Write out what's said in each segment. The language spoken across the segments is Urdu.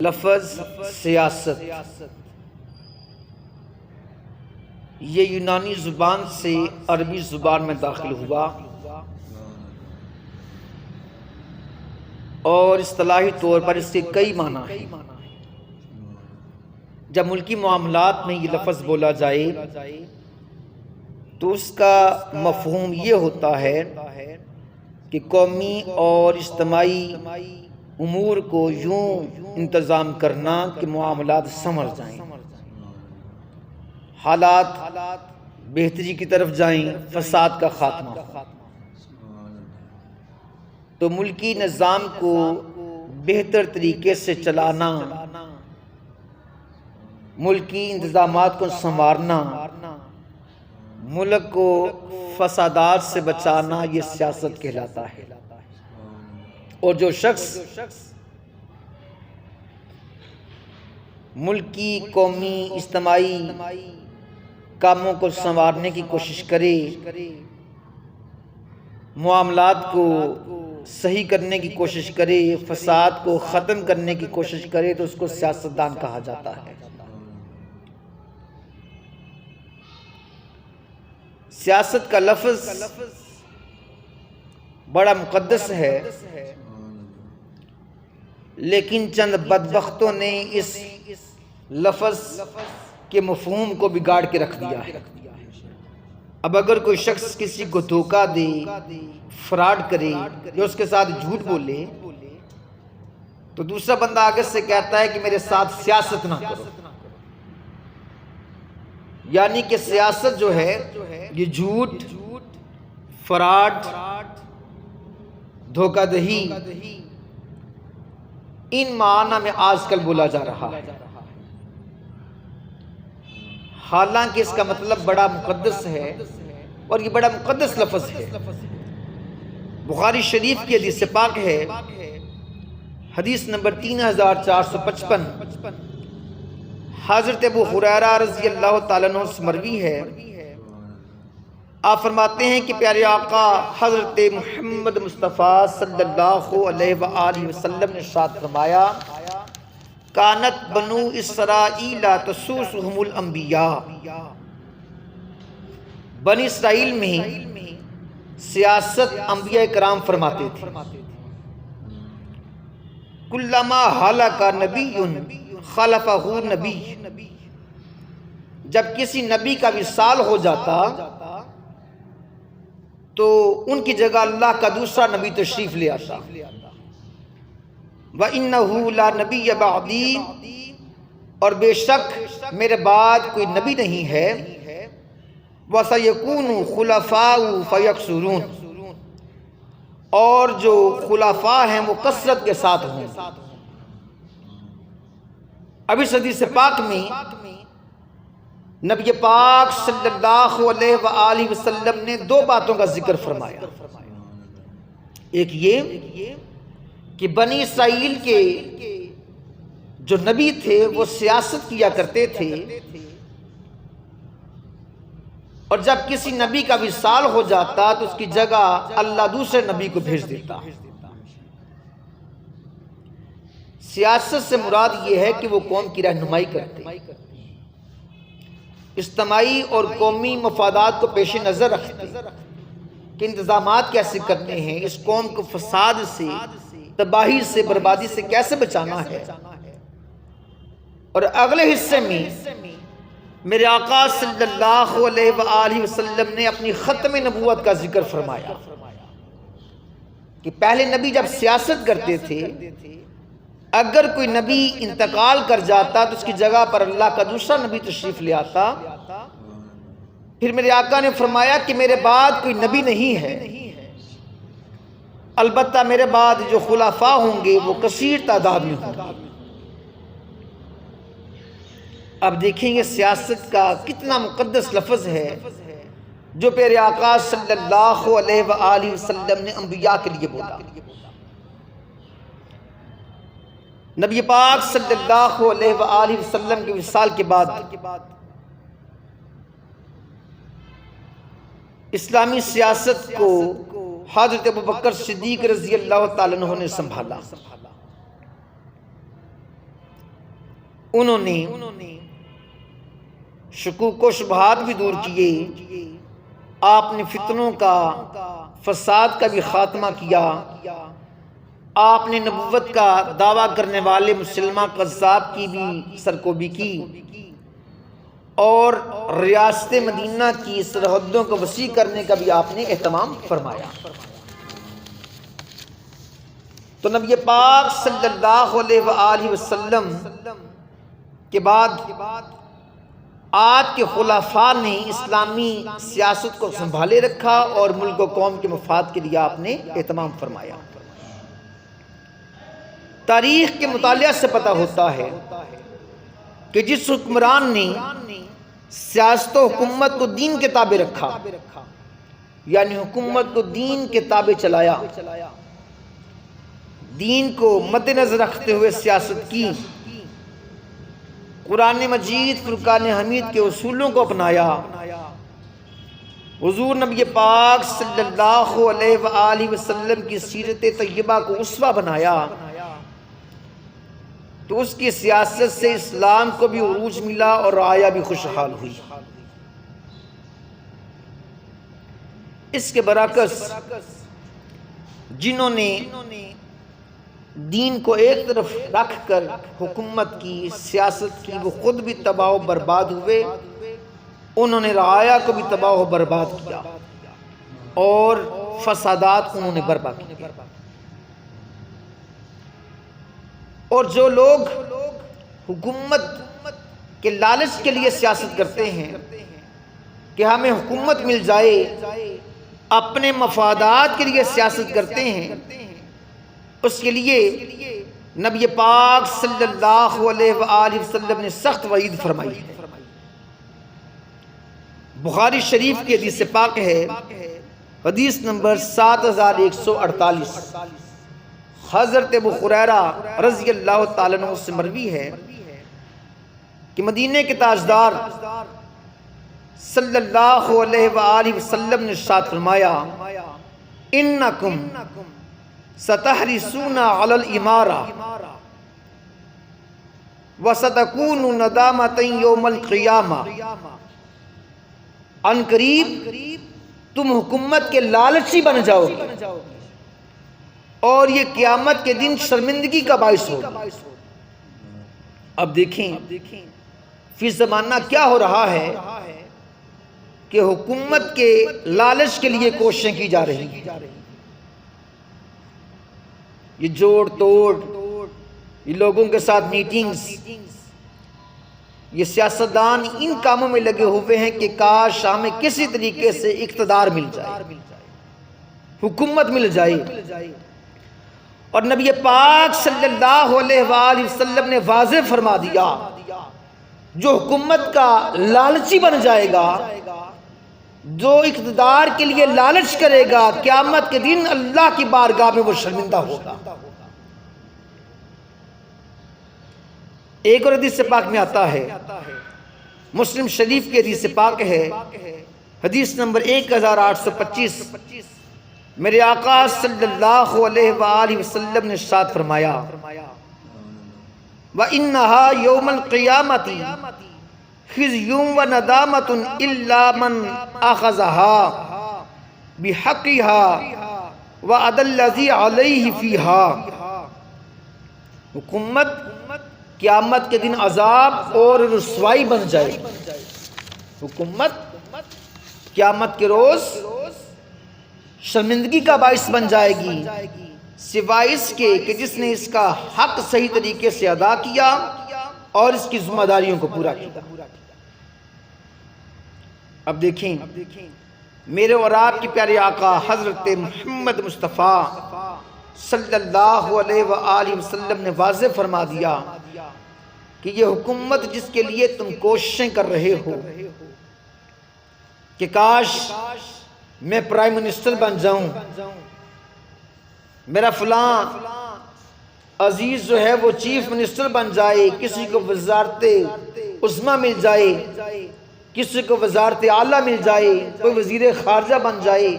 لفظ سیاست یہ یونانی زبان سے عربی زبان میں داخل ہوا اور اصطلاحی طور پر اس کے کئی معنی ہیں۔ جب ملکی معاملات میں یہ لفظ بولا جائے تو اس کا مفہوم یہ ہوتا ہے کہ قومی اور اجتماعی امور کو یوں انتظام کرنا کہ معاملات سمر جائیں، حالات بہتری کی طرف جائیں، فساد کا خاتمہ ہو۔ تو ملکی نظام کو بہتر طریقے سے چلانا، ملکی انتظامات کو سنوارنا، ملک کو فسادات سے بچانا، یہ سیاست کہلاتا ہے۔ اور جو شخص ملکی، قومی، اجتماعی کاموں کو سنوارنے کی کوشش کرے، معاملات کو صحیح کرنے کی کوشش کرے، فساد کو ختم کرنے کی کوشش کرے تو اس کو سیاستدان کہا جاتا ہے۔ سیاست کا لفظ بڑا مقدس ہے، لیکن چند بدبختوں نے اس لفظ کے مفہوم کو بگاڑ کے رکھ دیا ہے۔ اب اگر کوئی شخص کسی کو دھوکہ دے، فراڈ کرے یا اس کے ساتھ جھوٹ بولے تو دوسرا بندہ آگے سے کہتا ہے کہ میرے ساتھ سیاست نہ کرو، یعنی کہ سیاست جو ہے یہ جھوٹ، فراڈ، دھوکہ دہی، ان معنی میں آج کل بولا جا رہا ہے، حالانکہ اس کا مطلب بڑا مقدس ہے اور یہ بڑا مقدس لفظ ہے۔ بخاری شریف کی حدیث پاک ہے، حدیث نمبر 3455، حضرت ابو ہریرہ رضی اللہ تعالیٰ عنہ سے مروی ہے، آپ فرماتے ہیں کہ پیارے آقا حضرت محمد مصطفیٰ صلی اللہ علیہ وآلہ وسلم نے ارشاد فرمایا، کانت بنو اسرائیل تسوسهم الانبیاء، بنی اسرائیل میں سیاست انبیاء کرام فرماتے تھے، کلما ہلک نبی خلفہ نبی، جب کسی نبی کا وصال ہو جاتا تو ان کی جگہ اللہ کا دوسرا نبی تشریف لے آتا، وَإِنَّهُ لَا نَبِيَّ بَعْدِي، اور بے شک میرے بعد کوئی نبی نہیں ہے، وَسَيَكُونُ خُلَفَاءُ فَيَكْثُرُونَ، اور جو خلفاء ہیں وہ کثرت کے ساتھ ہوں۔ اب اس حدیث پاک میں نبی پاک صلی اللہ علیہ وآلہ وسلم نے دو باتوں کا ذکر فرمایا، ایک یہ کہ بنی اسرائیل کے جو نبی تھے وہ سیاست کیا کرتے تھے، اور جب کسی نبی کا وصال ہو جاتا تو اس کی جگہ اللہ دوسرے نبی کو بھیج دیتا۔ سیاست سے مراد یہ ہے کہ وہ قوم کی رہنمائی کرتے، اجتماعی اور قومی مفادات کو پیش نظر رکھتے کہ انتظامات کیسے کرنے ہیں، اس قوم کو فساد سے، تباہی سے، بربادی سے کیسے بچانا ہے۔ اور اگلے حصے میں میرے آقا صلی اللہ علیہ وآلہ وسلم نے اپنی ختم نبوت کا ذکر فرمایا کہ پہلے نبی جب سیاست کرتے تھے، اگر کوئی نبی انتقال کر جاتا تو اس کی جگہ پر اللہ کا دوسرا نبی تشریف لے آتا۔ پھر میرے آقا نے فرمایا کہ میرے بعد کوئی نبی نہیں ہے، البتہ میرے بعد جو خلفاء ہوں گے وہ کثیر تعداد میں ہوں گے۔ اب دیکھیں گے سیاست کا کتنا مقدس لفظ ہے جو پیارے آقا صلی اللہ علیہ وآلہ وسلم نے انبیاء کے لیے بولا۔ نبی پاک صلی اللہ علیہ وآلہ وسلم کے وصال کے بعد اسلامی سیاست کو حضرت ابوبکر صدیق رضی اللہ تعالیٰ عنہ نے سنبھالا۔ انہوں نے شکوک و شبہات بھی دور کیے، آپ نے فتنوں کا، فساد کا بھی خاتمہ کیا، آپ نے نبوت کا دعویٰ کرنے والے مسلمہ قذاب کی بھی سرکوبی کی، اور ریاست مدینہ کی سرحدوں کو وسیع کرنے کا بھی آپ نے اہتمام فرمایا۔ تو نبی پاک صلی اللہ علیہ وآلہ وسلم کے بعد آپ کے خلفاء نے اسلامی سیاست کو سنبھالے رکھا اور ملک و قوم کے مفاد کے لیے آپ نے اہتمام فرمایا۔ تاریخ کے مطالعہ سے پتہ ہوتا ہے کہ جس حکمران نے سیاست و حکومت کو دین کے تابع رکھا، یعنی حکومت کو دین کے تابع چلایا، دین کو مد نظر رکھتے ہوئے سیاست کی، قرآن مجید فرقان حمید کے اصولوں کو اپنایا، حضور نبی پاک صلی اللہ علیہ وآلہ وسلم کی سیرت طیبہ کو اسوہ بنایا، تو اس کی سیاست سے اسلام کو بھی عروج ملا اور رعایا بھی خوشحال ہوئی۔ اس کے برعکس جنہوں نے دین کو ایک طرف رکھ کر حکومت کی، سیاست کی، وہ خود بھی تباہ و برباد ہوئے، انہوں نے رعایا کو بھی تباہ و برباد کیا اور فسادات انہوں نے برپا کیے۔ اور جو لوگ حکومت کے لالچ کے لیے سیاست کرتے ہیں کہ ہمیں حکومت مل جائے، اپنے مفادات کے لیے سیاست کرتے ہیں، اس کے لیے نبی پاک صلی اللہ علیہ وآلہ وسلم نے سخت وعید فرمائی ہے۔ بخاری شریف کی حدیث پاک ہے، حدیث نمبر 7148، حضرت ابو ہریرہ رضی اللہ تعالیٰ عنہ سے مروی ہے کہ مدینے کے تاجدار صلی اللہ علیہ وآلہ وسلم نے ارشاد فرمایا، انکم ستحرسون علی الامارہ وستکون ندامۃ یوم القیامہ، ان قریب تم حکومت کے لالچی بن جاؤ گے اور یہ قیامت کے دن شرمندگی کا باعث ہوگا۔ اب دیکھیں فی زمانہ کیا ہو رہا ہے کہ حکومت کے لالچ کے لیے کوششیں کی جا رہی ہیں، یہ جوڑ توڑ، یہ لوگوں کے ساتھ میٹنگز، یہ سیاستدان ان کاموں میں لگے ہوئے ہیں کہ کاش ہمیں کسی طریقے سے اقتدار مل جائے، حکومت مل جائے۔ اور نبی پاک صلی اللہ علیہ وآلہ وسلم نے واضح فرما دیا، جو حکومت کا لالچی بن جائے گا، جو اقتدار کے لیے لالچ کرے گا، قیامت کے دن اللہ کی بارگاہ میں وہ شرمندہ ہوگا۔ ایک اور حدیث پاک میں آتا ہے، مسلم شریف کی حدیث پاک ہے، حدیث نمبر 1825، میرے آقا صلی اللہ علیہ وآلہ وسلم نے ارشاد فرمایا، وَإِنَّهَا يَوْمَ الْقِيَامَةِ خِزْيٌ وَنَدَامَةٌ إِلَّا مَنْ أَخَذَهَا بِحَقِّهَا وَأَدَى الَّذِي عَلَيْهِ فِيهَا۔ حکومت قیامت کے دن عذاب اور رسوائی بن جائے گی، حکومت قیامت کے روز شرمندگی کا باعث بن جائے گی، سوائے اس کے کہ جس نے اس کا حق صحیح طریقے سے ادا کیا اور اس کی ذمہ داریوں کو پورا کیا۔ اب دیکھیں میرے اور آپ کی پیارے آقا حضرت محمد مصطفیٰ صلی اللہ علیہ وآلہ وسلم نے واضح فرما دیا کہ یہ حکومت جس کے لیے تم کوششیں کر رہے ہو کہ کاش میں پرائم منسٹر بن جاؤں، میرا فلاں عزیز جو ہے وہ چیف منسٹر بن جائے، کسی کو وزارت عظمیٰ مل جائے، کسی کو وزارت اعلیٰ مل جائے، کوئی وزیر خارجہ بن جائے،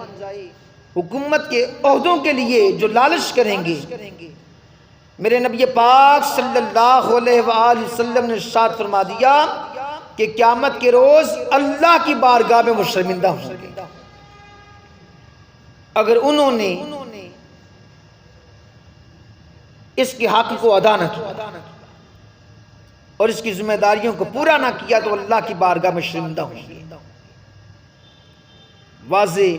حکومت کے عہدوں کے لیے جو لالچ کریں گے میرے نبی پاک صلی اللہ علیہ وآلہ وسلم نے ارشاد فرما دیا کہ قیامت کے روز اللہ کی بارگاہ میں وہ شرمندہ ہوں گے اگر انہوں نے اس کے حق کو ادا نہ کیا اور اس کی ذمہ داریوں کو پورا نہ کیا تو اللہ کی بارگاہ میں شرمندہ ہوں گے۔ واضح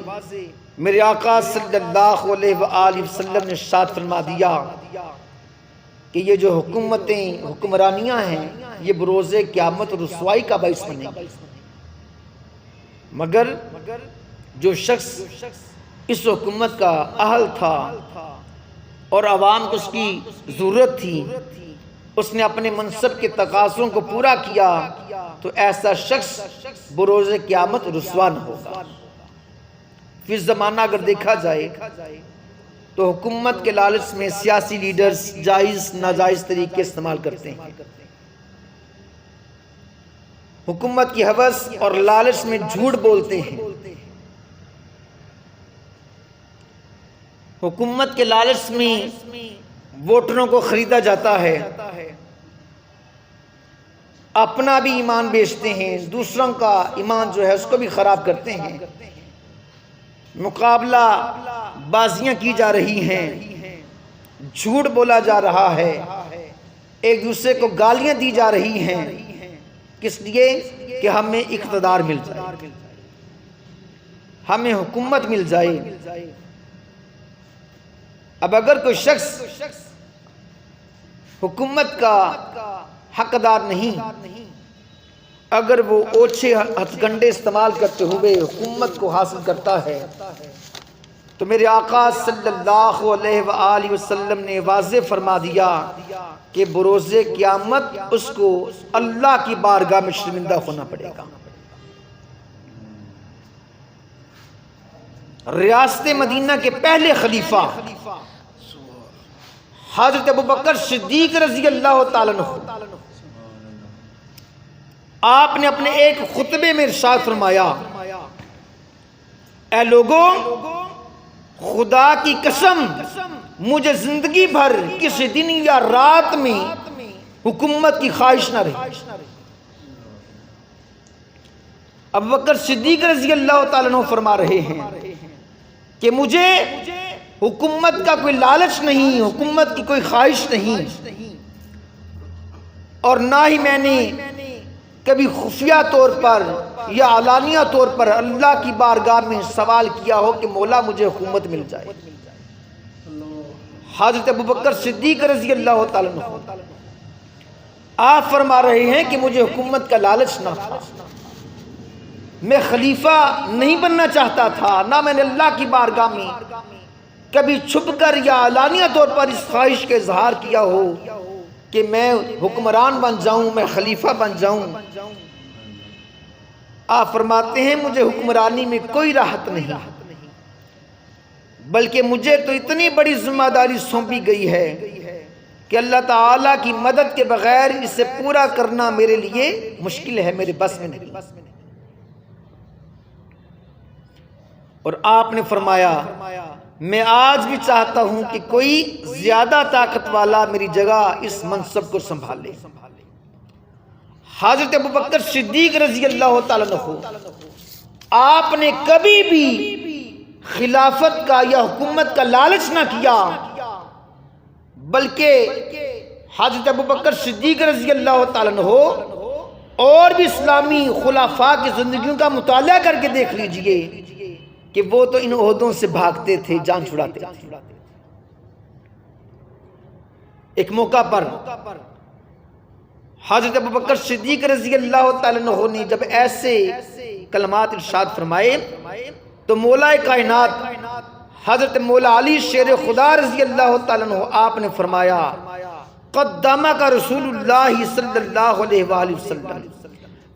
میرے آقا صلی اللہ علیہ وآلہ وسلم نے ارشاد فرما دیا کہ یہ جو حکومتیں حکمرانیاں ہیں یہ بروز قیامت اور رسوائی کا باعث بنے گی، مگر جو شخص اس حکومت کا اہل تھا اور عوام کو اس کی ضرورت تھی، اس نے اپنے منصب کے تقاضوں کو پورا کیا تو ایسا شخص بروز قیامت رسوا نہ ہوگا۔ پھر زمانہ اگر دیکھا جائے تو حکومت کے لالچ میں سیاسی لیڈرز جائز ناجائز طریقے استعمال کرتے ہیں، حکومت کی ہوس اور لالچ میں جھوٹ بولتے ہیں، حکومت کے لالچ میں ووٹروں کو خریدا جاتا ہے، اپنا بھی ایمان بیچتے ہیں، دوسروں کا ایمان جو ہے اس کو بھی خراب کرتے ہیں، مقابلہ بازیاں کی جا رہی ہیں، جھوٹ بولا جا رہا ہے، ایک دوسرے کو گالیاں دی جا رہی ہیں، کس لیے کہ ہمیں اقتدار مل جائے، ہمیں حکومت مل جائے۔ اب اگر کوئی شخص حکومت کا حقدار نہیں، اگر وہ اوچھے ہتھ کنڈے استعمال کرتے ہوئے حکومت کو حاصل کرتا ہے تو میرے آقا صلی اللہ علیہ وآلہ وسلم نے واضح فرما دیا کہ بروز قیامت اس کو اللہ کی بارگاہ میں شرمندہ ہونا پڑے گا۔ ریاست مدینہ کے پہلے خلیفہ حضرت ابوبکر صدیق رضی اللہ تعالیٰ عنہ، آپ نے اپنے ایک خطبے میں ارشاد فرمایا، اے لوگوں، خدا کی قسم مجھے زندگی بھر کسی دن یا رات میں حکومت کی خواہش نہ رہی۔ ابوبکر صدیق رضی اللہ تعالیٰ عنہ فرما رہے ہیں کہ مجھے حکومت کا کوئی لالچ نہیں، حکومت کی کوئی خواہش نہیں، اور نہ ہی میں نے کبھی خفیہ طور پر یا علانیہ طور پر اللہ کی بارگاہ میں سوال کیا ہو کہ مولا مجھے حکومت مل جائے۔ حضرت ابوبکر صدیق رضی اللہ تعالیٰ عنہ آپ فرما رہے ہیں کہ مجھے حکومت کا لالچ نہ تھا، میں خلیفہ نہیں بننا چاہتا تھا، نہ میں نے اللہ کی بارگاہ میں کبھی چھپ کر یا علانیہ طور پر اس خواہش کے اظہار کیا ہو کہ میں حکمران بن جاؤں، میں خلیفہ بن جاؤں۔ آپ فرماتے ہیں مجھے حکمرانی میں کوئی راحت نہیں، بلکہ مجھے تو اتنی بڑی ذمہ داری سونپی گئی ہے کہ اللہ تعالیٰ کی مدد کے بغیر اسے پورا کرنا میرے لیے مشکل ہے، میرے بس میں نہیں۔ اور آپ نے فرمایا میں آج بھی چاہتا ہوں کہ کوئی زیادہ طاقت والا میری جگہ اس منصب کو سنبھالے۔ حضرت ابوبکر صدیق رضی اللہ تعالیٰ عنہ آپ نے کبھی بھی خلافت کا یا حکومت کا لالچ نہ کیا، بلکہ حضرت ابوبکر صدیق رضی اللہ تعالیٰ عنہ اور بھی اسلامی خلفاء کی زندگیوں کا مطالعہ کر کے دیکھ لیجئے کہ وہ تو ان عہدوں سے بھاگتے تھے، جان چھڑاتے تھے۔ ایک موقع پر حضرت ابوبکر صدیق رضی اللہ تعالیٰ عنہ نے جب ایسے کلمات ارشاد فرمائے تو مولا کائنات حضرت مولا علی شیر خدا رضی اللہ تعالیٰ عنہ آپ نے فرمایا قدمک رسول اللہ صلی اللہ علیہ وآلہ وسلم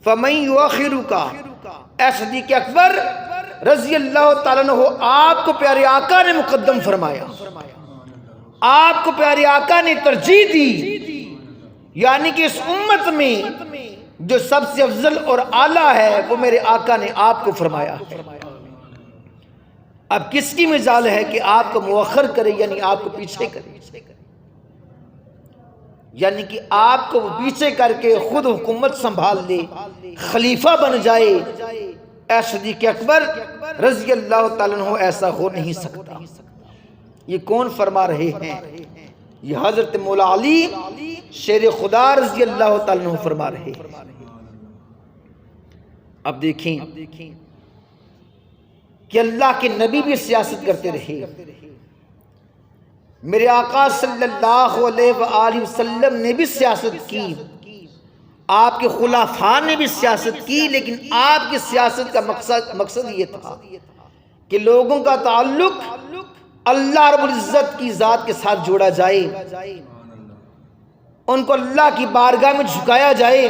فمن یؤخرک، اے صدیق اکبر رضی اللہ تعالیٰ عنہ آپ کو پیارے آقا نے مقدم فرمایا، آپ کو پیارے آقا نے ترجیح دی، یعنی کہ اس امت میں جو سب سے افضل اور اعلیٰ ہے وہ میرے آقا نے آپ کو فرمایا۔ اب کس کی مجال ہے کہ آپ کو مؤخر کرے، یعنی آپ کو پیچھے کرے؟ یعنی کہ آپ کو وہ پیچھے کر کے خود حکومت سنبھال لے، خلیفہ بن جائے، اے صدیق اکبر رضی اللہ تعالیٰ عنہ ایسا ہو نہیں سکتا۔ یہ کون فرما رہے ہیں؟ یہ حضرت مولا علی شیر خدا رضی اللہ تعالیٰ عنہ فرما رہے ہیں۔ اب دیکھیں کہ اللہ کے نبی بھی سیاست کرتے رہے، میرے آقا صلی اللہ علیہ وآلہ وسلم نے بھی سیاست کی، آپ کے خلفاء نے بھی سیاست کی، لیکن آپ کی سیاست کا مقصد یہ تھا کہ لوگوں کا تعلق اللہ رب العزت کی ذات کے ساتھ جوڑا جائے، ان کو اللہ کی بارگاہ میں جھکایا جائے،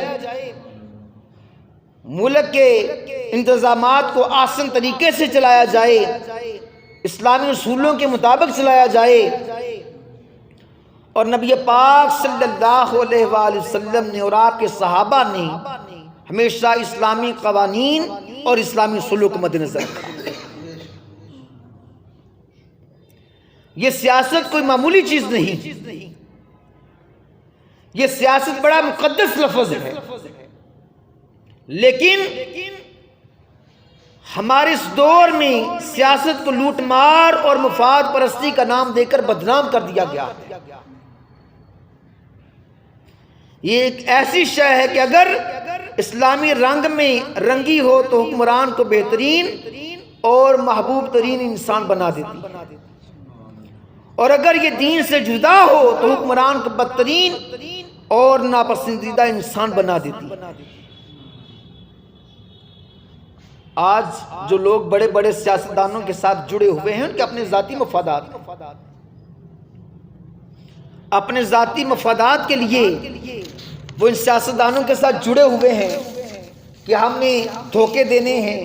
ملک کے انتظامات کو آسان طریقے سے چلایا جائے، اسلامی اصولوں کے مطابق چلایا جائے، اور نبی پاک صلی اللہ علیہ وآلہ وسلم نے اور آپ کے صحابہ نے ہمیشہ اسلامی قوانین اور اسلامی اصولوں کو مد نظر رکھا۔ یہ سیاست کوئی معمولی چیز نہیں، یہ سیاست بڑا مقدس لفظ ہے، لیکن ہمارے اس دور میں سیاست کو لوٹ مار اور مفاد پرستی کا نام دے کر بدنام کر دیا گیا ہے۔ یہ ایک ایسی شے ہے کہ اگر اسلامی رنگ میں رنگی ہو تو حکمران کو بہترین اور محبوب ترین انسان بنا دیتی، اور اگر یہ دین سے جدا ہو تو حکمران کو بدترین اور ناپسندیدہ انسان بنا دیتی۔ آج جو لوگ بڑے بڑے سیاستدانوں کے ساتھ جڑے ہوئے ہیں، ان کے اپنے ذاتی مفادات کے لیے وہ ان سیاستدانوں کے ساتھ جڑے ہوئے ہیں کہ ہم نے دھوکے دینے ہیں،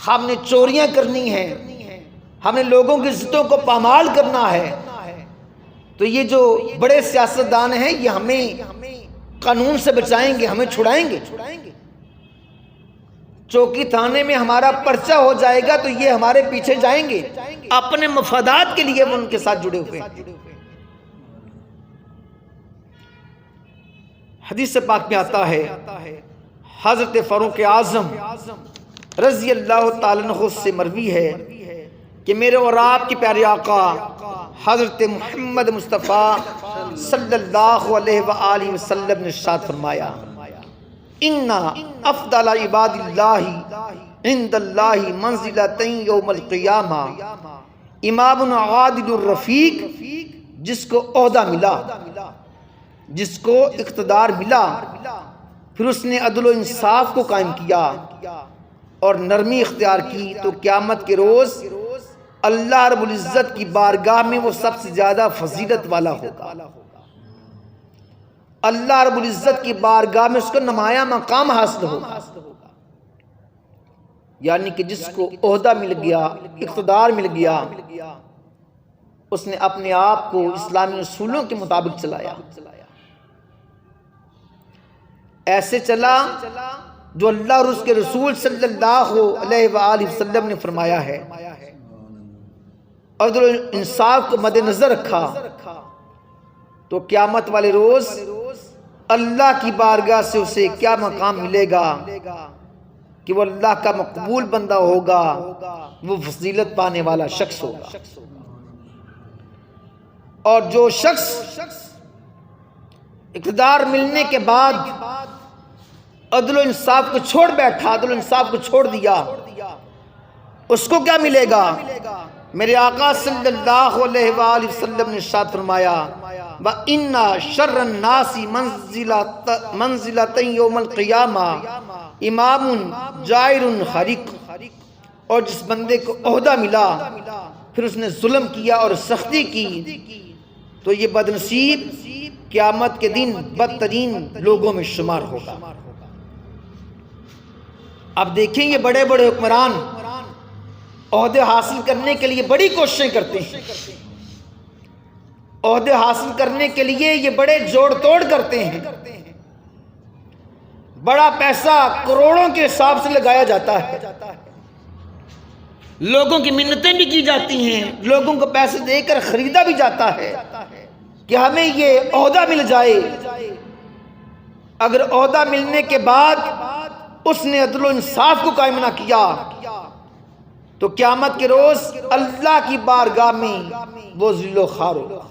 ہم نے چوریاں کرنی ہیں، ہم نے لوگوں کی عزتوں کو پامال کرنا ہے۔ تو یہ جو بڑے سیاستدان ہیں یہ ہمیں قانون سے بچائیں گے، ہمیں چھڑائیں گے، چوکی تھانے میں ہمارا پرچہ ہو جائے گا تو یہ ہمارے پیچھے جائیں گے۔ اپنے مفادات کے لیے وہ ان کے ساتھ جڑے ہوئے ہیں۔ حدیث پاک میں آتا ہے حضرت فاروق اعظم رضی اللہ تعالیٰ عنہ سے مروی ہے کہ میرے اور آپ کے پیارے آقا حضرت محمد مصطفیٰ صلی اللہ علیہ وآلہ وسلم نے ارشاد فرمایا، ان افضل عباد اللہ عند اللہ منزلتین یوم القیامہ امام عادل الرفیق، جس کو عہدہ ملا، جس کو اقتدار ملا، پھر اس نے عدل و انصاف کو قائم کیا اور نرمی اختیار کی، تو قیامت کے روز اللہ رب العزت کی بارگاہ میں وہ سب سے زیادہ فضیلت والا ہوگا۔ اللہ رب العزت کی بارگاہ میں اس کو نمایاں مقام حاصل ہوگا، یعنی کہ جس کو عہدہ مل گیا، اقتدار مل گیا، اس نے اپنے آپ کو اسلامی اصولوں کے مطابق چلایا، ایسے چلا جو اللہ اور اس کے رسول صلی اللہ علیہ وآلہ وسلم نے فرمایا ہے، عدل و انصاف کو مد نظر رکھا، تو قیامت والے روز اللہ کی بارگاہ سے اسے کیا مقام ملے گا کہ وہ اللہ کا مقبول بندہ ہوگا، وہ فضیلت پانے والا شخص ہوگا۔ اور جو شخص اقتدار ملنے کے بعد عدل و انصاف کو چھوڑ بیٹھا، عدل و انصاف کو چھوڑ دیا، اس کو کیا ملے گا؟ میرے آقا صلی اللہ علیہ وآلہ وسلم نے ارشاد فرمایا، وَإِنَّ شَرَّ النَّاسِ مَنزِلَةً يَوْمَ الْقِيَامَةِ امام جائر خریق، اور جس بندے کو عہدہ ملا پھر اس نے ظلم کیا اور سختی کی، تو یہ بدنصیب قیامت کے دن بدترین لوگوں میں شمار ہوگا۔ اب دیکھیں یہ بڑے بڑے حکمران عہدے حاصل کرنے کے لیے بڑی کوششیں کرتے ہیں، عہدے حاصل کرنے کے لیے یہ بڑے جوڑ توڑ کرتے ہیں، بڑا پیسہ کروڑوں کے حساب سے لگایا جاتا ہے، لوگوں کی منتیں بھی کی جاتی ہیں، لوگوں کو پیسے دے کر خریدا بھی جاتا ہے، کہ ہمیں یہ عہدہ مل جائے، اگر عہدہ ملنے کے بعد اس نے عدل و انصاف کو قائم نہ کیا تو قیامت کے روز اللہ کی بارگاہ میں وہ ذل و خوار ہوگا۔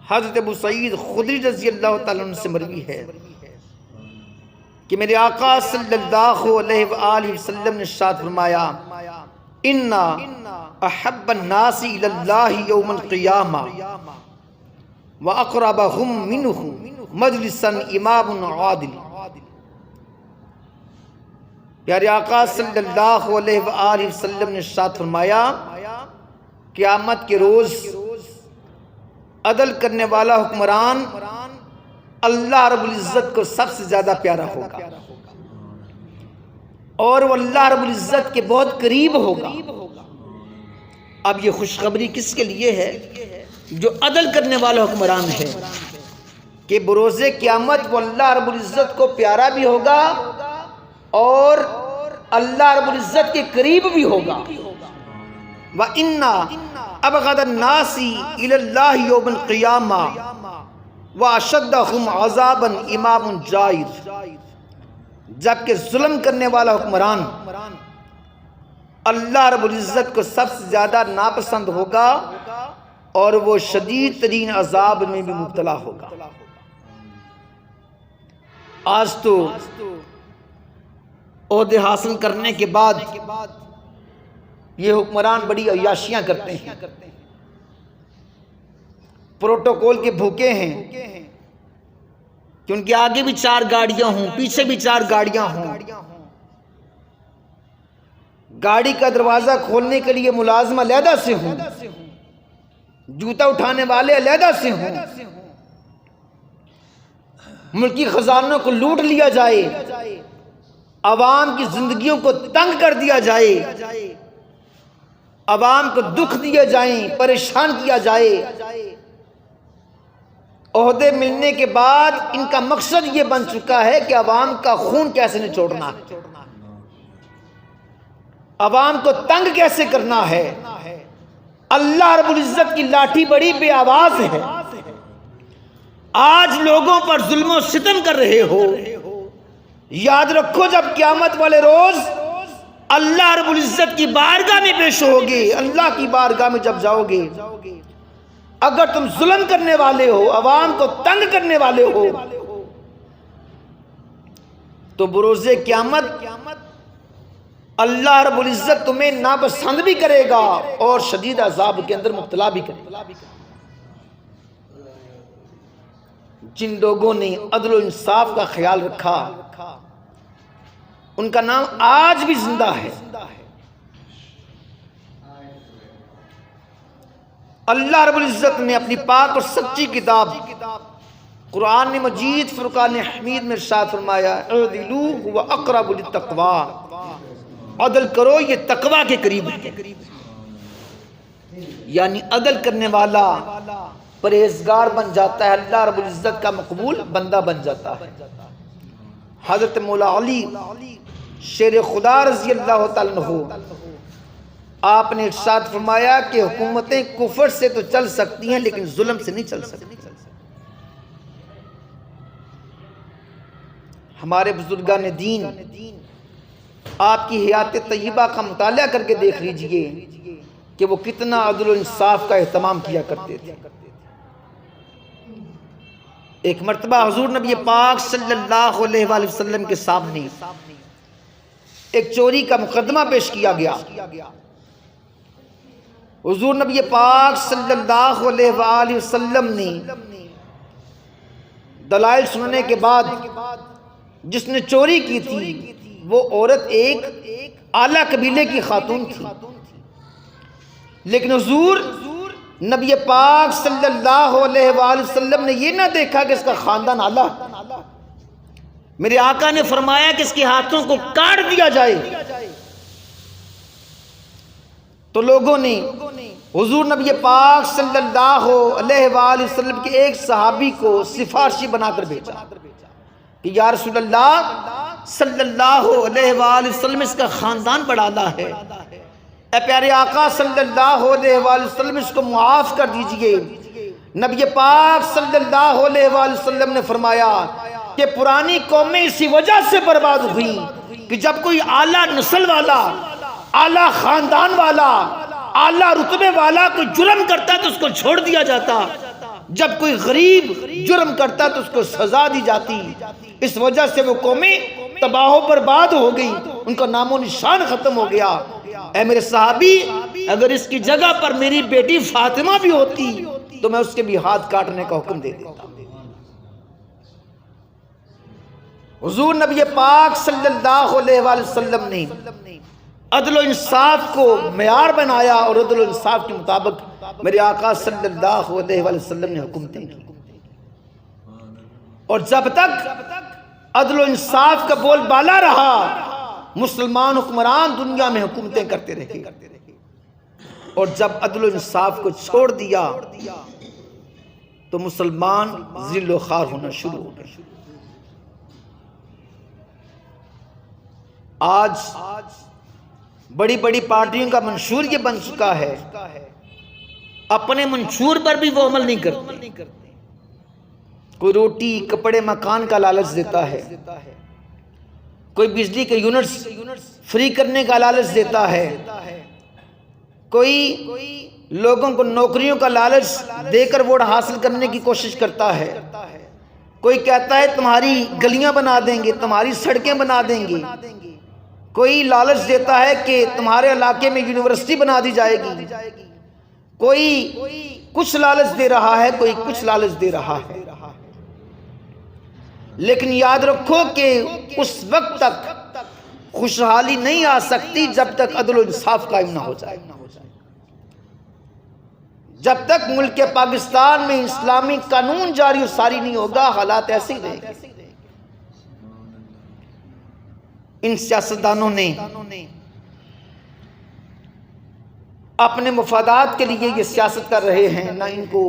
حضرت ابو سعید خدری رضی اللہ تعالیٰ عنہ سے مروی ہے کہ میرے آقا صلی اللہ علیہ وآلہ وسلم نے ارشاد فرمایا، اِنَّا اَحَبَّ النَّاسِ إِلَى اللَّهِ يَوْمَ الْقِيَامَةِ وَأَقْرَبَهُمْ مِنْهُ مَجْلِسًا إِمَامٌ عَادِلٌ۔ پیارے آقا صلی اللہ علیہ وآلہ وسلم نے ارشاد فرمایا، قیامت کے روز عدل کرنے والا حکمران اللہ رب العزت کو سب سے زیادہ پیارا ہوگا، اور وہ اللہ رب العزت کے بہت قریب ہوگا۔ اب یہ خوشخبری کس کے لیے ہے؟ جو عدل کرنے والا حکمران ہے، کہ بروز قیامت وہ اللہ رب العزت کو پیارا بھی ہوگا اور اللہ رب العزت کے قریب بھی ہوگا۔ وَإِنَّا أَبْغَضَ النَّاسِ إِلَى اللَّهِ يَوْمَ الْقِيَامَةِ وَأَشَدَّهُمْ عَذَابًا إِمَامٌ جَائِرٌ۔ جبکہ ظلم کرنے والا حکمران اللہ رب العزت کو سب سے زیادہ ناپسند ہوگا اور وہ شدید ترین عذاب میں بھی مبتلا ہوگا۔ آج تو عہدے حاصل کرنے کے بعد یہ حکمران بڑی عیاشیاں کرتے ہیں، پروٹوکول کے بھوکے ہیں کہ ان کے آگے بھی 4 گاڑیاں ہوں، پیچھے بھی 4 گاڑیاں ہوں، گاڑی کا دروازہ کھولنے کے لیے ملازم علیحدہ سے ہوں، جوتا اٹھانے والے علیحدہ سے ہوں، ملکی خزانوں کو لوٹ لیا جائے، عوام کی زندگیوں کو تنگ کر دیا جائے، عوام کو دکھ دیے جائیں، پریشان کیا جائے۔ عہدے ملنے کے بعد ان کا مقصد یہ بن چکا ہے کہ عوام کا خون کیسے نچوڑنا ہے، عوام کو تنگ کیسے کرنا ہے۔ اللہ رب العزت کی لاٹھی بڑی بے آواز ہے، آج لوگوں پر ظلم و ستم کر رہے ہو، یاد رکھو جب قیامت والے روز اللہ رب العزت کی بارگاہ میں پیش ہوگے، اللہ کی بارگاہ میں جب جاؤ گے، اگر تم ظلم کرنے والے ہو، عوام کو تنگ کرنے والے ہو، تو بروز قیامت اللہ رب العزت تمہیں ناپسند بھی کرے گا اور شدید عذاب کے اندر مبتلا بھی کرے گا۔ جن لوگوں نے عدل و انصاف کا خیال رکھا ان کا نام آج بھی زندہ ہے۔ اللہ رب العزت نے اپنی پاک اور سچی کتاب قرآن مجید فرقان حمید میں ارشاد فرمایا، اعدلوا هو اقرب للتقوی، عدل کرو یہ تقوی کے قریب ہے۔ یعنی عدل کرنے والا پرہیزگار بن جاتا ہے، اللہ رب العزت کا مقبول بندہ بن جاتا ہے۔ حضرت مولا علی شیر خدا رضی اللہ تعالیٰ عنہ آپ نے ارشاد فرمایا کہ حکومتیں کفر سے تو چل سکتی ہیں لیکن ظلم سے نہیں چل سکتی۔ ہمارے بزرگان دین آپ کی حیات طیبہ کا مطالعہ کر کے دیکھ لیجئے کہ وہ کتنا عدل و انصاف کا اہتمام کیا کرتے تھے۔ ایک مرتبہ حضور نبی پاک صلی اللہ علیہ وآلہ وسلم کے سامنے ایک چوری کا مقدمہ پیش کیا گیا۔ حضور نبی پاک صلی اللہ علیہ وآلہ وسلم نے دلائل سننے کے بعد جس نے چوری کی تھی وہ عورت ایک اعلیٰ قبیلے کی خاتون تھی، لیکن حضور نبی پاک صلی اللہ علیہ وآلہ وسلم نے یہ نہ دیکھا کہ اس کا خاندان اعلیٰ، میرے آقا نے فرمایا کہ اس کے ہاتھوں کو کاٹ دیا جائے۔ تو لوگوں نے حضور نبی پاک صلی اللہ علیہ وآلہ وسلم کے ایک صحابی کو سفارشی بنا کر بھیجا کہ یا رسول اللہ صلی اللہ علیہ وآلہ وسلم اس کا خاندان بڑا اعلیٰ ہے، اے پیارے آقا صلی اللہ علیہ وآلہ وسلم اس کو معاف کر دیجئے۔ نبی پاک صلی اللہ علیہ وآلہ وسلم نے فرمایا کہ پرانی قومیں اسی وجہ سے برباد ہوئیں کہ جب کوئی اعلیٰ نسل والا، اعلیٰ خاندان والا، اعلیٰ رتبے والا کوئی جرم کرتا تو اس کو چھوڑ دیا جاتا، جب کوئی غریب جرم کرتا تو اس کو سزا دی جاتی۔ اس وجہ سے وہ قومیں تباہ و برباد ہو گئی، ان کا نام و نشان ختم ہو گیا۔ اے میرے صحابی، اگر اس کی جگہ پر میری بیٹی فاطمہ بھی ہوتی تو میں اس کے بھی ہاتھ کاٹنے کا حکم دے دیتا۔ حضور نبی پاک صلی اللہ علیہ وآلہ وسلم نے عدل و انصاف کو معیار بنایا اور عدل و انصاف کے مطابق میرے آقا صلی اللہ علیہ وآلہ وسلم نے حکومتیں کی۔ اور جب تک عدل و انصاف کا بول بالا رہا، مسلمان حکمران دنیا میں حکومتیں کرتے رہے، اور جب عدل و انصاف کو چھوڑ دیا تو مسلمان ذل و خوار ہونا شروع ہو گئے۔ آج بڑی بڑی پارٹیوں کا منشور یہ بن چکا ہے، اپنے منشور پر بھی وہ عمل نہیں کرتے۔ کوئی روٹی کپڑے مکان کا لالچ دیتا ہے، کوئی بجلی کے یونٹس فری کرنے کا لالچ دیتا ہے، کوئی لوگوں کو نوکریوں کا لالچ دے کر ووٹ حاصل کرنے کی کوشش کرتا ہے، کوئی کہتا ہے تمہاری گلیاں بنا دیں گے، تمہاری سڑکیں بنا دیں گے، کوئی لالچ دیتا ہے کہ تمہارے علاقے میں یونیورسٹی بنا دی جائے گی، کوئی کچھ لالچ دے رہا ہے، کوئی کچھ لالچ دے رہا ہے۔ لیکن یاد رکھو کہ اس وقت تک خوشحالی نہیں آ سکتی جب تک عدل و انصاف قائم نہ ہو جائے۔ جب تک ملک پاکستان میں اسلامی قانون جاری و ساری نہیں ہوگا، حالات ایسے ہی رہیں گے۔ ان سیاستدانوں نے اپنے مفادات کے لیے یہ سیاست کر رہے ہیں، نہ ان کو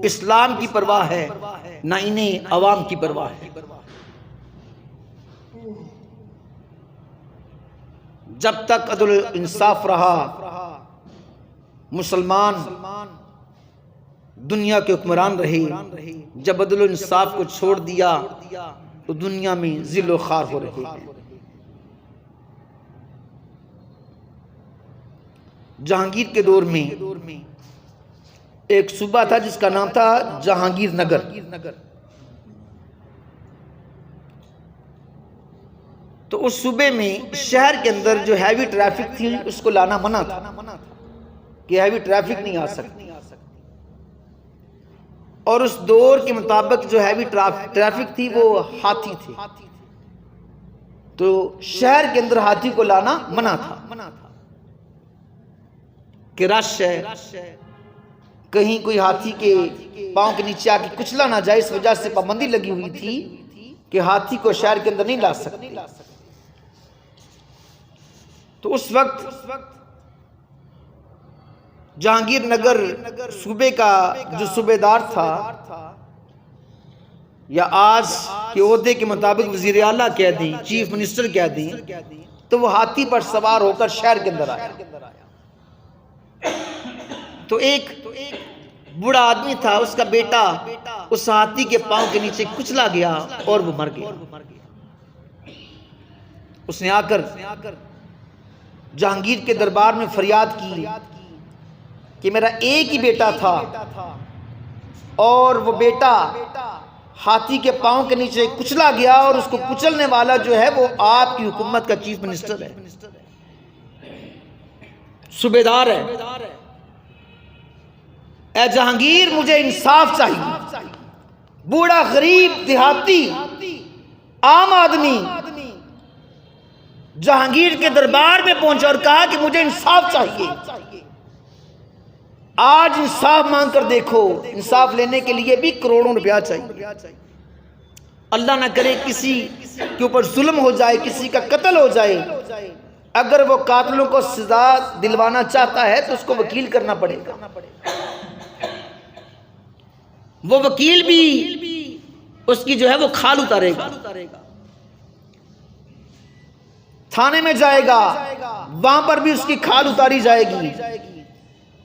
اسلام کی پرواہ ہے، نہ انہیں عوام کی پرواہ ہے۔ جب تک عدل و انصاف رہا، مسلمان دنیا کے حکمران رہے۔ جب عدل و انصاف کو چھوڑ دیا تو دنیا میں ذل و خوار ہو رہے ہیں۔ جہانگیر کے دور میں ایک صوبہ تھا جس کا نام تھا جہانگیر نگر۔ تو اس صوبے میں شہر کے اندر جو ہیوی ٹریفک تھی اس کو لانا منع تھا کہ ہیوی ٹریفک نہیں آ سکتی، اور اس دور کے مطابق جو ہیوی ٹریفک تھی وہ ہاتھی تھے، تو شہر کے اندر ہاتھی کو لانا منع تھا کہ رش ہے، کہیں کوئی ہاتھی کے پاؤں کے نیچے آ کے کچلا نہ جائے، اس وجہ سے پابندی لگی ہوئی تھی کہ ہاتھی کو شہر کے اندر نہیں لا سکتے۔ تو اس وقت جہانگیر نگر صوبے کا جو صوبے دار تھا، یا آج کے عہدے کے مطابق وزیر اعلیٰ کہہ دیں، چیف منسٹر کہہ دیں، تو وہ ہاتھی پر سوار ہو کر شہر کے اندر آیا۔ تو ایک بوڑھا آدمی تھا، اس کا بیٹا اس ہاتھی کے پاؤں کے نیچے کچلا گیا اور وہ مر گیا۔ اس نے آ کر جہانگیر کے دربار میں فریاد کی کہ میرا ایک ہی بیٹا تھا اور وہ بیٹا ہاتھی کے پاؤں کے نیچے کچلا گیا، اور اس کو کچلنے والا جو ہے وہ آپ کی حکومت کا چیف منسٹر ہے، صوبیدار ہے۔ اے جہانگیر، مجھے انصاف چاہیے۔ بوڑھا، غریب، دیہاتی، عام آدمی جہانگیر کے دربار میں پہنچا اور کہا کہ مجھے انصاف چاہیے۔ آج انصاف مانگ کر دیکھو، انصاف لینے کے لیے بھی کروڑوں روپیہ چاہیے۔ اللہ نہ کرے کسی کے اوپر ظلم ہو جائے، کسی کا قتل ہو جائے، اگر وہ قاتلوں کو سزا دلوانا چاہتا ہے تو اس کو وکیل کرنا پڑے گا۔ وہ وکیل بھی اس کی جو ہے وہ کھال اتارے گا۔ تھانے میں جائے گا، وہاں پر بھی اس کی کھال اتاری جائے گی،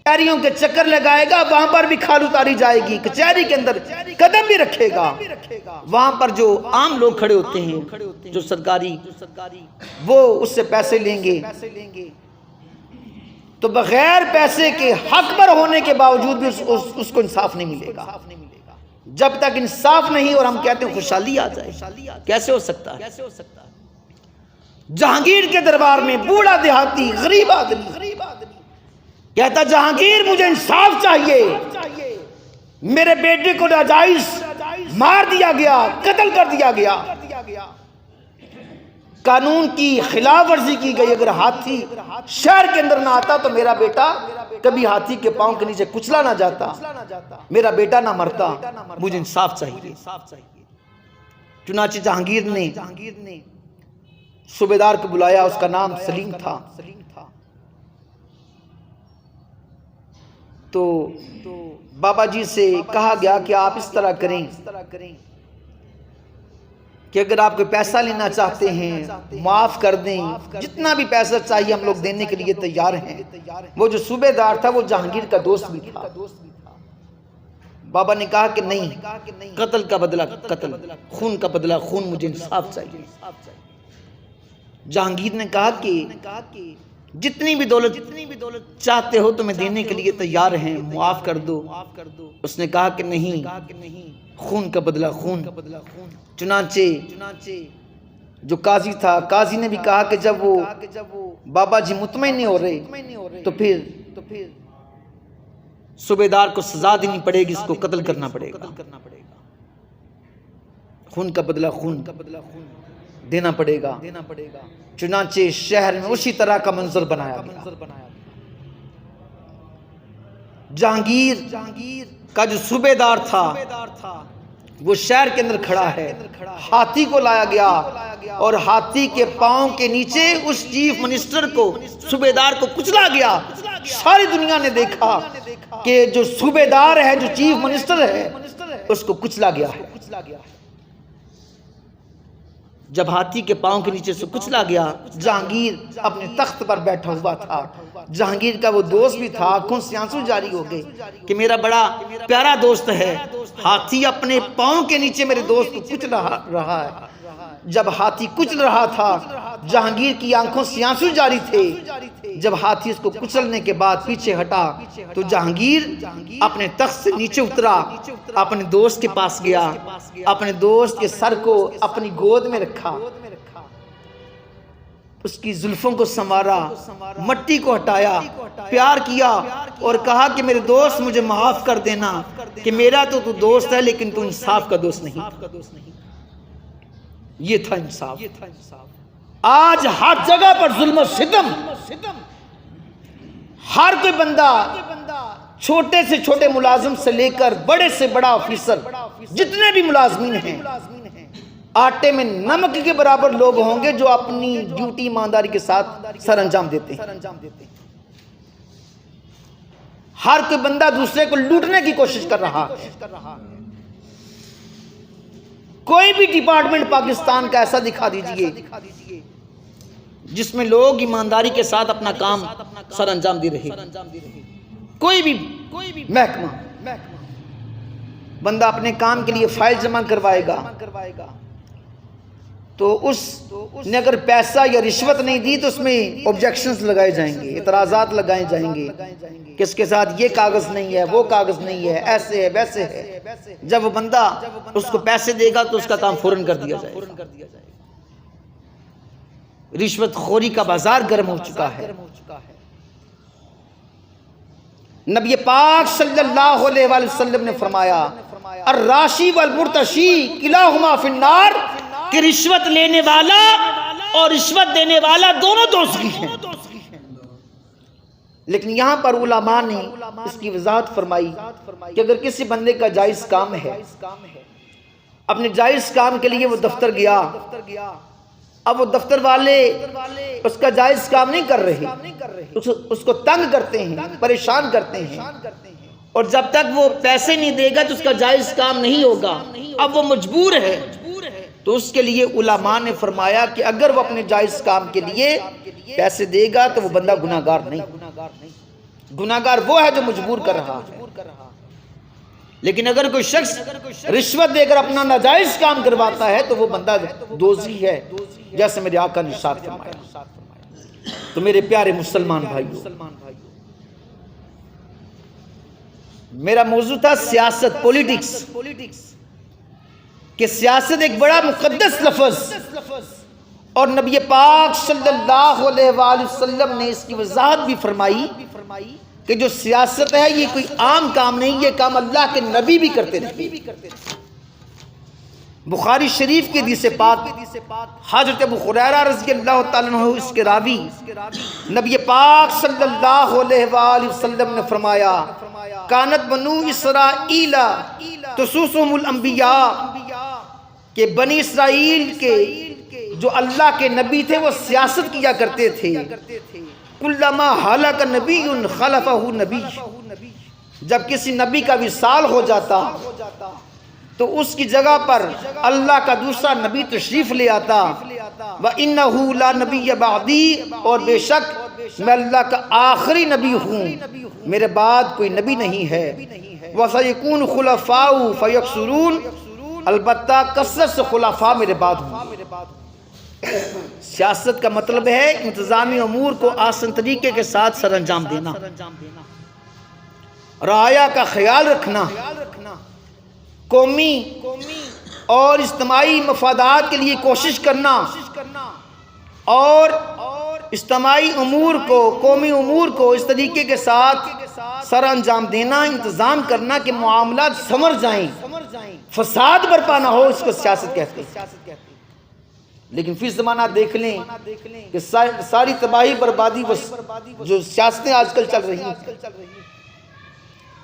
کچہریوں کے چکر لگائے گا، وہاں پر بھی کھال اتاری جائے گی، کچہری کے اندر قدم بھی رکھے گا، وہاں پر جو عام لوگ کھڑے ہوتے ہیں جو سرکاری، وہ اس سے پیسے لیں گے، تو بغیر پیسے کے حق پر ہونے کے باوجود بھی اس کو انصاف نہیں ملے گا۔ جب تک انصاف نہیں اور ہم کہتے ہیں خوشحالی آ جائے، کیسے ہو سکتا ہے؟ جہانگیر کے دربار میں بوڑھا دیہاتی غریب آدمی کہتا جہانگیر مجھے انصاف چاہیے، میرے بیٹے کو ناجائز مار دیا گیا، قتل کر دیا گیا، قانون کی خلاف ورزی کی گئی، اگر ہاتھی شہر کے اندر نہ آتا تو میرا بیٹا کبھی ہاتھی کے پاؤں کے نیچے کچلا نہ جاتا، میرا بیٹا نہ مرتا، مجھے انصاف چاہیے۔ چنانچہ جہانگیر نے صوبیدار کو بلایا، اس کا نام سلیم تھا، تو بابا جی سے کہا گیا کہ آپ اس طرح کریں کہ اگر آپ کوئی پیسہ لینا چاہتے ہیں معاف کر دیں، جتنا بھی پیسہ چاہیے ہم لوگ دینے کے لیے تیار ہیں۔ وہ جو صوبیدار تھا وہ جہانگیر کا دوست بھی تھا۔ بابا نے کہا کہ نہیں، قتل کا بدلہ قتل، خون کا بدلہ خون، مجھے انصاف چاہیے۔ جہانگیر نے کہا کہ جتنی بھی دولت چاہتے ہو تو میں دینے کے لیے تیار ہیں، معاف کر دو۔ اس نے کہا کہ نہیں، خون کا بدلہ خون۔ چنانچہ جو قاضی تھا، قاضی نے بھی کہا کہ جب وہ بابا جی مطمئن نہیں ہو رہے تو پھر صوبیدار کو سزا دینی پڑے گی، اس کو قتل کرنا پڑے گا، خون کا بدلہ خون دینا پڑے گا۔ چنانچہ شہر میں اسی طرح کا منظر بنایا گیا۔ جہانگیر کا جو صوبیدار تھا وہ شہر کے اندر کھڑا ہے، ہاتھی کو لایا گیا اور ہاتھی کے پاؤں کے نیچے اس چیف منسٹر کو، صوبیدار کو کچلا گیا۔ ساری دنیا نے دیکھا کہ جو صوبیدار ہے، جو چیف منسٹر ہے، اس کو کچلا گیا ہے۔ جب ہاتھی کے پاؤں کے نیچے سے کچلا گیا، جہانگیر اپنے تخت پر بیٹھا ہوا تھا۔ جہانگیر کا وہ دوست بھی تھا، آنکھوں سے آنسو جاری ہو گئے کہ میرا بڑا پیارا دوست ہے، ہاتھی اپنے پاؤں کے نیچے میرے دوست کو کچل رہا ہے۔ جب ہاتھی کچل رہا تھا، جہانگیر کی آنکھوں سے آنسو جاری تھے۔ جب ہاتھی اس کو کچلنے کے بعد پیچھے ہٹا تو جہانگیر اپنے تخت سے نیچے اترا، اپنے دوست کے پاس گیا، اپنے دوست کے سر کو اپنی گود میں رکھا، اس کی زلفوں کو سنوارا، مٹی کو ہٹایا، پیار کیا اور کہا کہ میرے دوست مجھے معاف کر دینا، کہ میرا تو دوست ہے لیکن تو انصاف کا دوست نہیں۔ یہ تھا انصاف۔ آج ہر جگہ پر ظلم و ستم، ہر کوئی بندہ، چھوٹے سے چھوٹے ملازم سے لے کر بڑے سے بڑا آفیسر، جتنے بھی ملازمین ہیں، آٹے میں نمک کے برابر لوگ ہوں گے جو اپنی ڈیوٹی ایمانداری کے ساتھ سر انجام دیتے ہیں۔ ہر کوئی بندہ دوسرے کو لوٹنے کی کوشش کر رہا ہے۔ کوئی بھی ڈپارٹمنٹ پاکستان کا ایسا دکھا دیجئے جس میں لوگ ایمانداری کے ساتھ اپنا کام سر انجام دے رہے، کوئی بھی محکمہ، بندہ اپنے کام کے لیے فائل جمع کروائے گا تو اس نے اگر پیسہ یا رشوت نہیں دی تو اس میں آبجیکشنز لگائے جائیں گے، اعتراضات لگائے جائیں گے کہ اس کے ساتھ یہ کاغذ نہیں ہے، وہ کاغذ نہیں ہے، ایسے ہے ویسے ہے۔ جب وہ بندہ اس کو پیسے دے گا تو اس کا کام فوراً کر دیا جائے گا۔ رشوت خوری کا بازار گرم ہو چکا ہے۔ نبی پاک صلی اللہ علیہ وآلہ وسلم نے فرمایا الراشی والمرتشی کلاہما فی النار، کہ رشوت لینے والا اور رشوت دینے والا دونوں دوزخی ہیں۔ لیکن یہاں پر علماء نے اس کی وضاحت فرمائی کہ اگر کسی بندے کا جائز کام ہے، اپنے جائز کام کے لیے وہ دفتر گیا، اب وہ دفتر والے اس کا جائز کام نہیں کر رہے، اس کو تنگ کرتے ہیں، پریشان کرتے ہیں، اور جب تک وہ پیسے نہیں دے گا تو اس کا جائز کام نہیں ہوگا۔ اب وہ مجبور ہے تو اس کے لیے علماء نے فرمایا کہ اگر وہ اپنے جائز کام کے لیے پیسے دے گا تو وہ بندہ گناہگار نہیں، گناہگار وہ ہے جو مجبور کر رہا ہے۔ لیکن اگر کوئی شخص رشوت دے کر اپنا ناجائز کام کرواتا ہے تو وہ بندہ دوزی ہے، جیسے میرے آقا نے ارشاد فرمایا۔ تو میرے پیارے مسلمان بھائیوں، میرا موضوع تھا سیاست، پولیٹکس، کہ سیاست ایک بڑا مقدس لفظ، اور نبی پاک صلی اللہ علیہ وآلہ وسلم نے اس کی وضاحت بھی فرمائی کہ جو سیاست ہے یہ کوئی عام کام نہیں، یہ کام اللہ کے نبی بھی کرتے رہے۔ بخاری شریف کی حدیث پاک، حضرت ابو ہریرہ رضی اللہ تعالیٰ عنہ اس کے راوی، نبی پاک صلی اللہ علیہ وآلہ وسلم نے فرمایا کانت بنو اسرائیل تسوسهم الانبیاء، کہ بنی اسرائیل کے جو اللہ کے نبی تھے وہ سیاست کیا کرتے تھے۔ کلما ہلک نبی خلفہ نبی، جب کسی نبی کا وصال ہو جاتا تو اس کی جگہ پر اللہ کا دوسرا نبی تشریف لے آتا۔ وَإِنَّهُ لَا نَبِيَّ بَعْدِي، اور بے شک میں اللہ کا آخری نبی ہوں، میرے بعد کوئی نبی نہیں ہے۔ وَسَيَكُونُ خُلَفَاءُ فَيَكْثُرُونَ، البتہ کثرت سے خلفاء میرے بعد ہوں۔ سیاست کا مطلب ہے انتظامی امور کو آسان طریقے کے ساتھ سر انجام دینا، رعایا کا خیال رکھنا، قومی اور اجتماعی مفادات کے لیے کوشش کرنا، اور اجتماعی امور کو، قومی امور کو اس طریقے کے ساتھ سر انجام دینا، انتظام کرنا کہ معاملات سمر جائیں، فساد برپا نہ ہو، اس کو سیاست کہتے ہیں۔ لیکن فی زمانہ دیکھ لیں کہ ساری تباہی بربادی جو سیاستیں آج کل چل رہی ہیں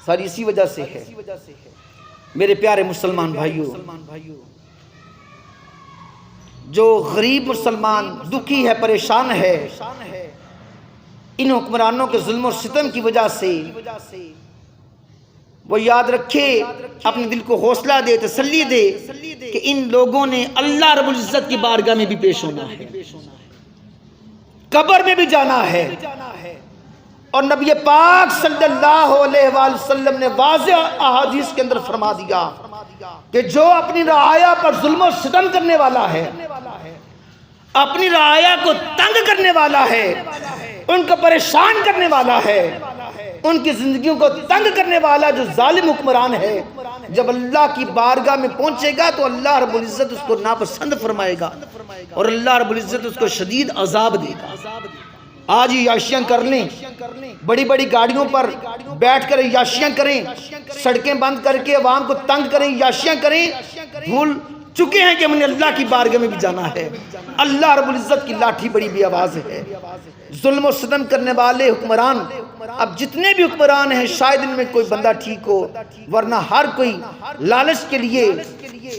ساری اسی وجہ سے ہے۔ میرے پیارے مسلمان بھائیوں، جو غریب مسلمان دکھی ہے، پریشان ہے ان حکمرانوں کے ظلم و ستم کی وجہ سے، وہ یاد رکھے، اپنے دل کو حوصلہ دے، تسلی دے کہ ان لوگوں نے اللہ رب العزت کی بارگاہ میں بھی پیش ہونا ہے، قبر میں بھی جانا ہے، اور نبی پاک صلی اللہ علیہ وآلہ وسلم نے واضح احادیث کے اندر فرما دیا کہ جو اپنی رعایا پر ظلم و ستم کرنے والا ہے، اپنی رعایا کو تنگ کرنے والا ہے، ان کو پریشان کرنے والا ہے، ان کی زندگیوں کو تنگ کرنے والا جو ظالم حکمران ہے، جب اللہ کی بارگاہ میں پہنچے گا تو اللہ رب العزت اس کو ناپسند فرمائے گا، اور اللہ رب العزت اس کو شدید عذاب دے گا۔ آج عیاشیاں کر لیں، بڑی بڑی گاڑیوں پر بیٹھ کر عیاشیاں کریں، سڑکیں بند کر کے عوام کو تنگ کریں، عیاشیاں کریں، بھول چکے ہیں کہ ہم نے اللہ کی بارگاہ میں بھی جانا ہے۔ اللہ رب العزت کی لاٹھی بڑی بھی آواز ہے۔ ظلم و ستم کرنے والے حکمران، اب جتنے بھی حکمران ہیں شاید ان میں کوئی بندہ ٹھیک ہو، ورنہ ہر کوئی لالچ کے لیے،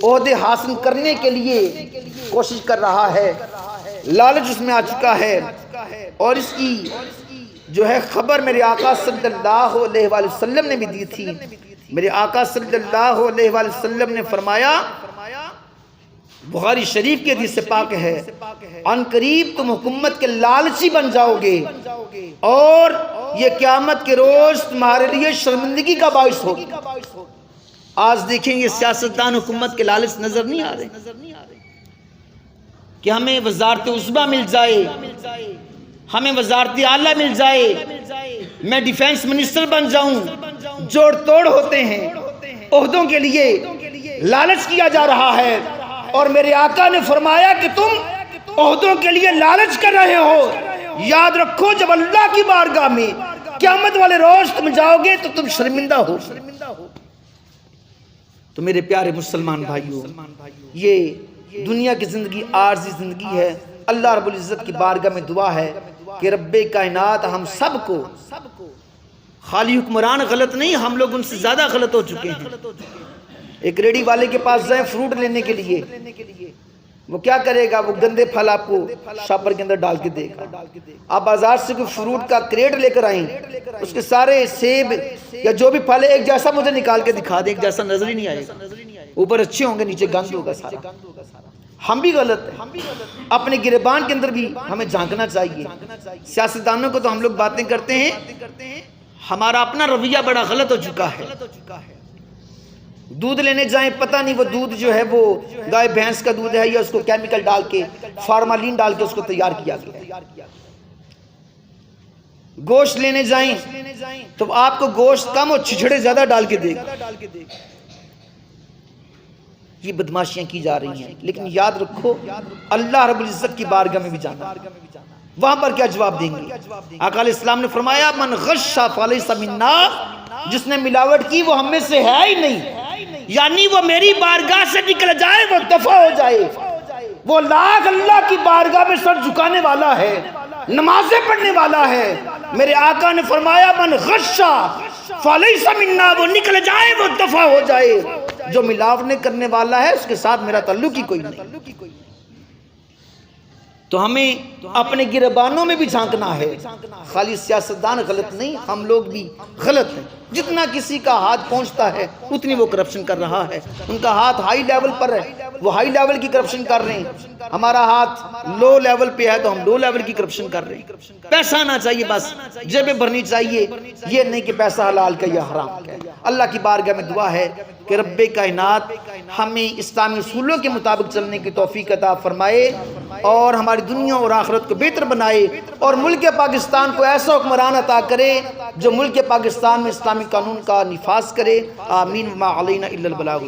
عہدے حاصل کرنے کے لیے کوشش کر رہا ہے، لالچ اس میں آ چکا ہے، اور اس کی جو ہے خبر میرے آقا صلی اللہ علیہ وآلہ وسلم نے بھی دی تھی۔ میرے آقا صلی اللہ علیہ وآلہ وسلم نے فرمایا، بخاری شریف کی حدیث پاک ہے، ان قریب تم حکومت کے لالچی بن جاؤ گے، اور یہ قیامت کے روز تمہارے لیے شرمندگی کا باعث ہوگا۔ آج دیکھیں گے سیاستدان حکومت کے لالچ نظر نہیں آ رہے کہ ہمیں وزارت عظمیٰ مل جائے، ہمیں وزارت اعلیٰ مل جائے، میں ڈیفینس منسٹر بن جاؤں، جوڑ توڑ ہوتے ہیں، عہدوں کے لیے لالچ کیا جا رہا ہے، اور میرے آقا نے فرمایا کہ تم عہدوں کے لیے لالچ کر رہے ہو، یاد رکھو جب اللہ کی بارگاہ میں قیامت والے روز تم جاؤ گے تو تم شرمندہ ہو۔ تو میرے پیارے مسلمان بھائیوں، یہ دنیا کی زندگی عارضی زندگی ہے۔ اللہ رب العزت کی بارگاہ میں دعا ہے کہ رب کائنات ہم سب کو، خالی حکمران غلط نہیں، ہم لوگ ان سے زیادہ غلط ہو چکے ہیں۔ ایک ریڈی والے کے پاس جائیں فروٹ لینے کے لیے، وہ کیا کرے گا؟ وہ گندے پھل آپ کو شاپر کے اندر ڈال کے دے گا۔ آپ بازار سے کوئی فروٹ کا کریٹ لے کر آئیں، اس کے سارے سیب یا جو بھی پھل ہے ایک جیسا مجھے نکال کے دکھا دیں، ایک جیسا نظر ہی نہیں آئے گا، اوپر اچھے ہوں گے نیچے گند ہوگا سارا۔ ہم بھی غلط ہیں، اپنے گریبان کے اندر بھی ہمیں جھانکنا چاہیے۔ سیاستدانوں کو تو ہم لوگ باتیں کرتے ہیں، ہمارا اپنا رویہ بڑا غلط ہو چکا ہے۔ دودھ لینے جائیں، پتہ نہیں وہ دودھ جو ہے وہ گائے بھینس کا دودھ ہے یا اس کو کیمیکل ڈال کے فارمالین ڈال کے اس کو تیار کیا گیا ہے۔ گوشت لینے جائیں تو آپ کو گوشت کم اور چھچڑے زیادہ ڈال کے دے گا۔ یہ بدماشیاں کی جا رہی ہیں، لیکن یاد رکھو اللہ رب العزت کی بارگاہ میں بھی جانا، وہاں پر کیا جواب دیں گے؟ آقا علیہ السلام نے فرمایا من غش فلیس منا، جس نے ملاوٹ کی وہ ہم میں سے ہے ہی نہیں، یعنی وہ میری بارگاہ سے نکل جائے، وہ دفع ہو جائے۔ وہ لاکھ اللہ کی بارگاہ میں سر جھکانے والا ہے، نمازیں پڑھنے والا ہے۔ میرے آقا نے فرمایا من غش فلیس منا، وہ نکل جائے، وہ دفع ہو جائے۔ جو ملاوٹ کرنے والا ہے اس کے ساتھ میرا تعلق ہی کوئی نہیں۔ تو ہمیں اپنے گریبانوں میں بھی جھانکنا ہے، خالی سیاستدان غلط نہیں، ہم لوگ بھی غلط ہیں۔ جتنا کسی کا ہاتھ پہنچتا ہے اتنی وہ کرپشن کر رہا ہے۔ ان کا ہاتھ ہائی لیول پر ہے، وہ ہائی لیول کی کرپشن کر رہے ہیں، ہمارا ہاتھ لو لیول پہ ہے تو ہم لو لیول کی کرپشن کر رہے ہیں۔ پیسہ آنا چاہیے، بس جیبیں بھرنی چاہیے، یہ نہیں کہ پیسہ حلال کا یا حرام کا۔ اللہ کی بارگاہ میں دعا ہے کہ رب کائنات ہمیں اسلامی اصولوں کے مطابق چلنے کی توفیق عطا فرمائے اور ہماری دنیا اور آخرت کو بہتر بنائے، اور ملک پاکستان کو ایسا حکمران عطا کرے جو ملک پاکستان میں اسلامی قانون کا نفاذ کرے۔ آمین۔ وما علینا الا البلاغ۔